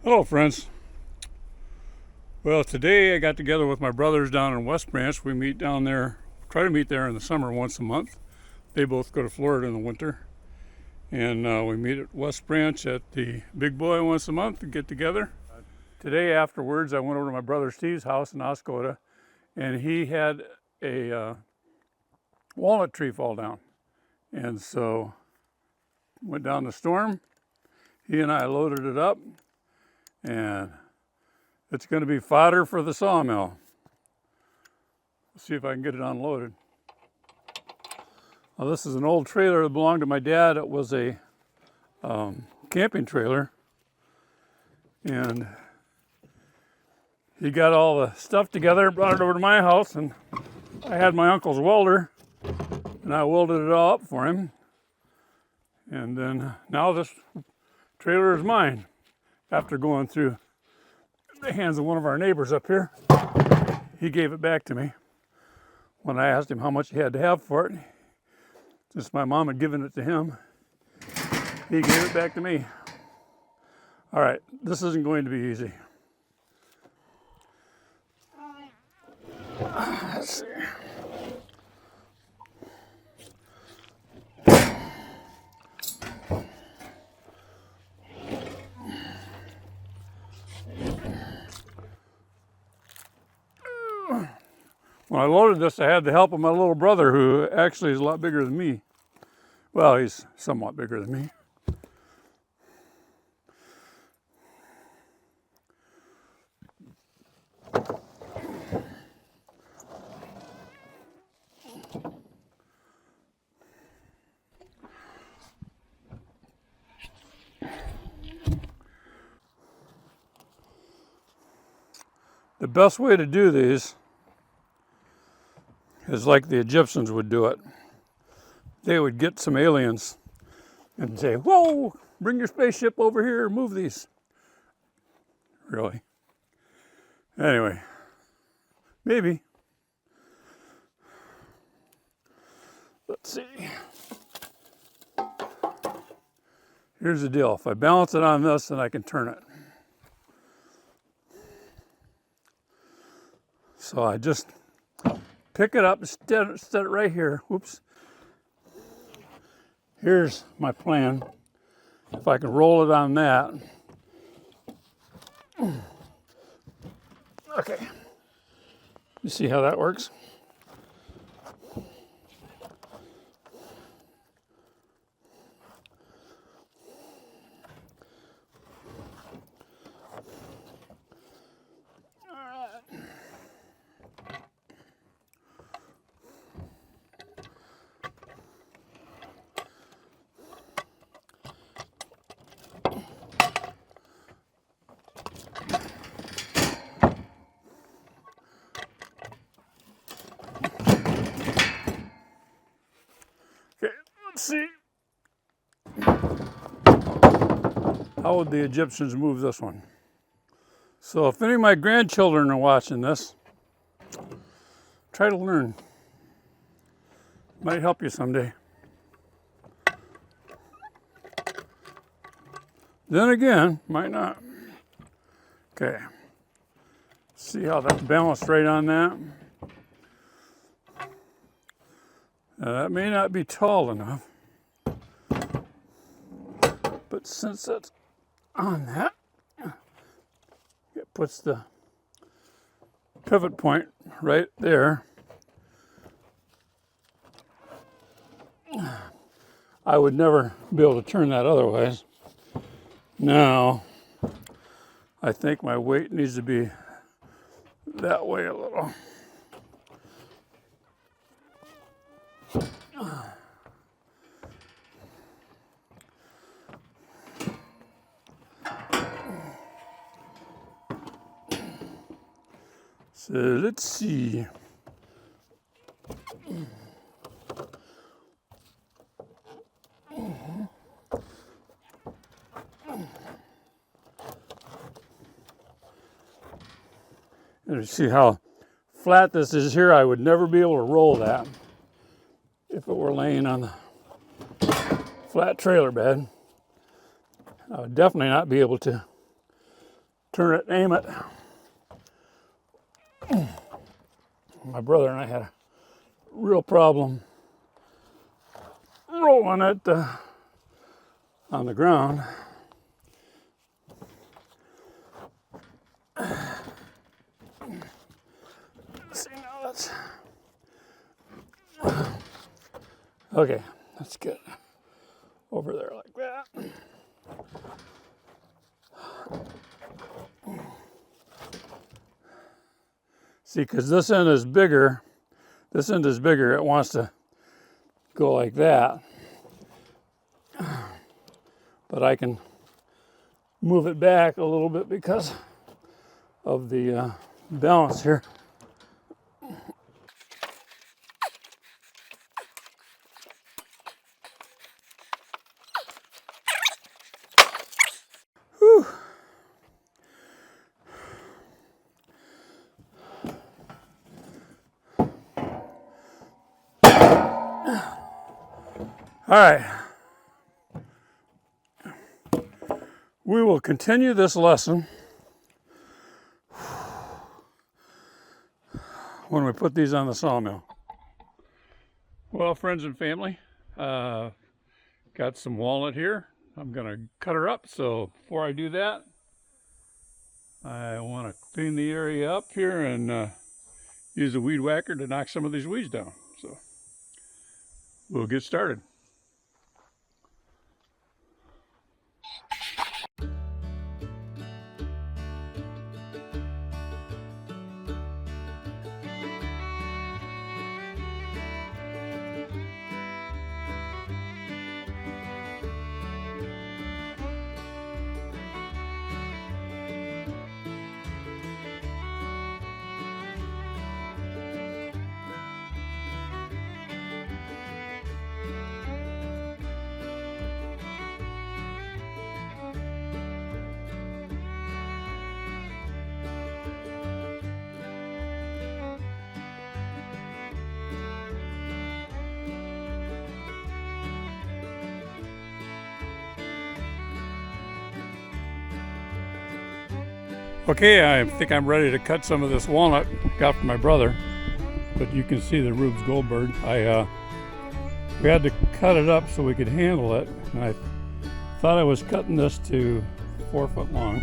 Hello friends. Well, today I got together with my brothers down in West Branch. We meet down there, try to meet there in the summer once a month. They both go to Florida in the winter. And we meet at West Branch at the Big Boy once a month and get together. Today afterwards I went over to my brother Steve's house in Oscoda, and he had a walnut tree fall down. And so went down the storm. He and I loaded it up, and it's going to be fodder for the sawmill. Let's see if I can get it unloaded. Now, this is an old trailer that belonged to my dad. It was a camping trailer, and he got all the stuff together, brought it over to my house, and I had my uncle's welder, and I welded it all up for him. And then now this trailer is mine after going through the hands of one of our neighbors up here. He gave it back to me when I asked him how much he had to have for it. Since my mom had given it to him, he gave it back to me. All right, this isn't going to be easy. Let's see. When I loaded this, I had the help of my little brother, who actually is a lot bigger than me. Well, he's somewhat bigger than me. The best way to do these is like the Egyptians would do it. They would get some aliens and say, "Whoa, bring your spaceship over here, move these." Really? Anyway, maybe. Let's see. Here's the deal. If I balance it on this, then I can turn it. So I just pick it up, set it right here. Whoops. Here's my plan. If I can roll it on that. Okay. You see how that works? See, how would the Egyptians move this one? So if any of my grandchildren are watching this, try to learn. Might help you someday. Then again, might not. Okay, see how that's balanced right on that? Now, that may not be tall enough, but since it's on that, it puts the pivot point right there. I would never be able to turn that otherwise. Now, I think my weight needs to be that way a little. So let's see. And you see how flat this is here. I would never be able to roll that if it were laying on the flat trailer bed. I would definitely not be able to turn it, aim it. My brother and I had a real problem rolling it on the ground. Let's see, now that's okay. Let's get over there like that. See, because this end is bigger. This end is bigger. It wants to go like that. But I can move it back a little bit because of the balance here. Whew. All right. We will continue this lesson when we put these on the sawmill. Well, friends and family, got some walnut here. I'm gonna cut her up, so before I do that, I want to clean the area up here and use a weed whacker to knock some of these weeds down. So we'll get started. Okay, I think I'm ready to cut some of this walnut. Got from my brother, but you can see the Rubes Goldberg. We had to cut it up so we could handle it, and I thought I was cutting this to 4 foot long,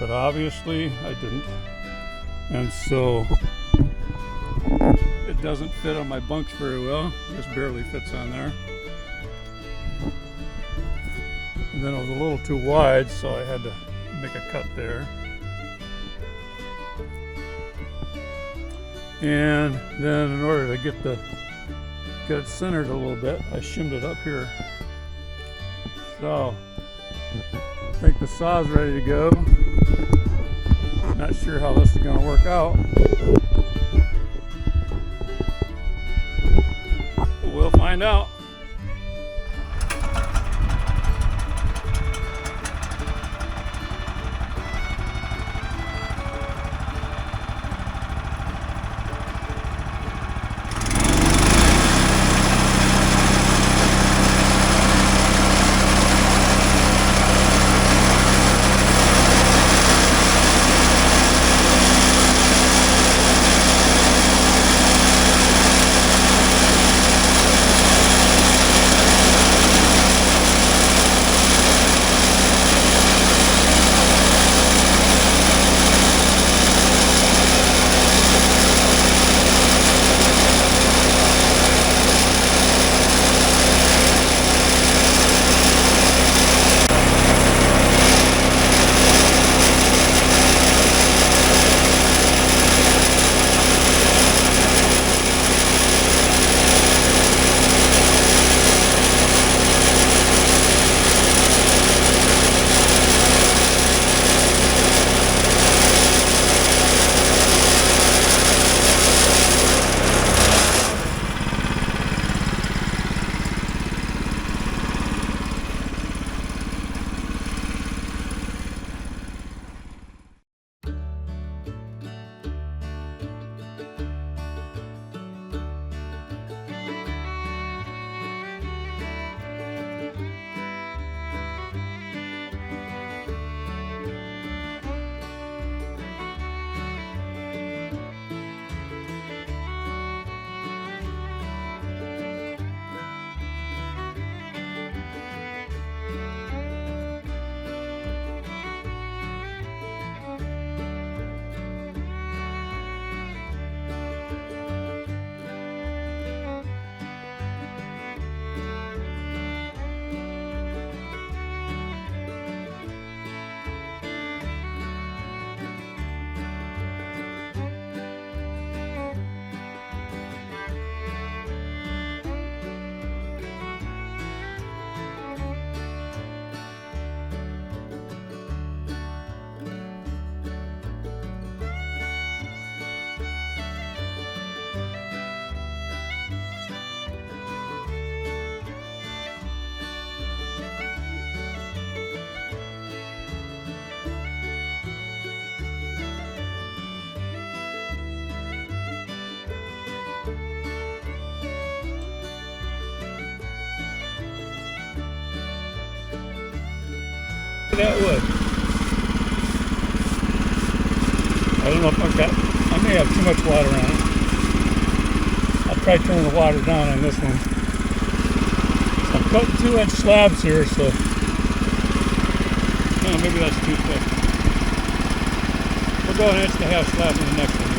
but obviously I didn't, and so it doesn't fit on my bunks very well. Just barely fits on there, and then it was a little too wide, so I had to make a cut there. And then in order to get it centered a little bit, I shimmed it up here. So I think the saw's ready to go. Not sure how this is going to work out. We'll find out. That wood. I don't know if I may have too much water on it. I'll try turning the water down on this one. So I'm cutting 2-inch slabs here, so no, maybe that's too thick. We'll go 1.5-inch slab in the next one here.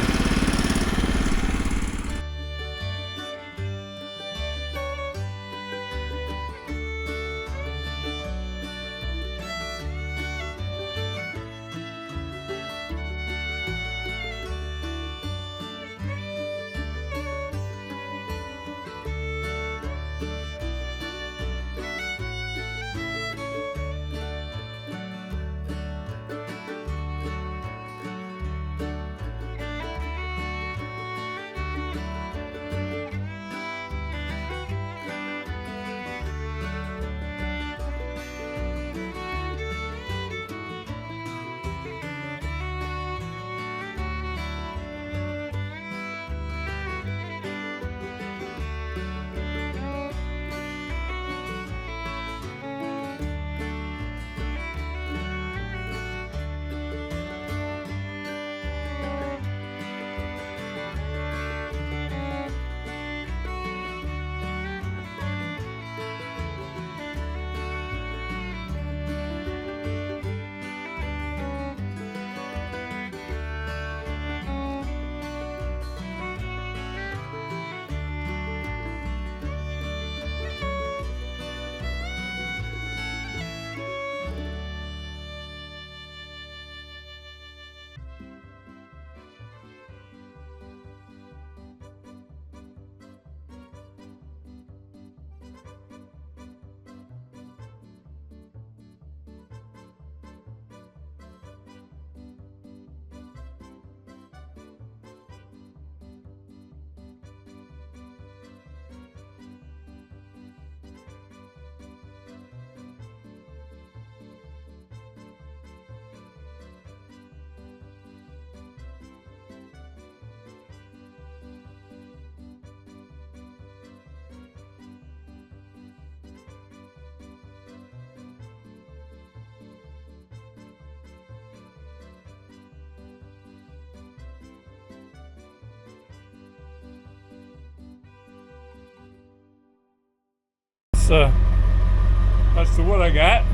That's the wood I got.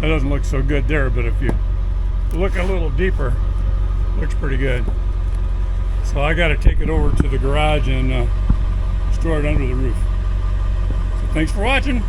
That doesn't look so good there, but if you look a little deeper, it looks pretty good. So I got to take it over to the garage and store it under the roof. So thanks for watching.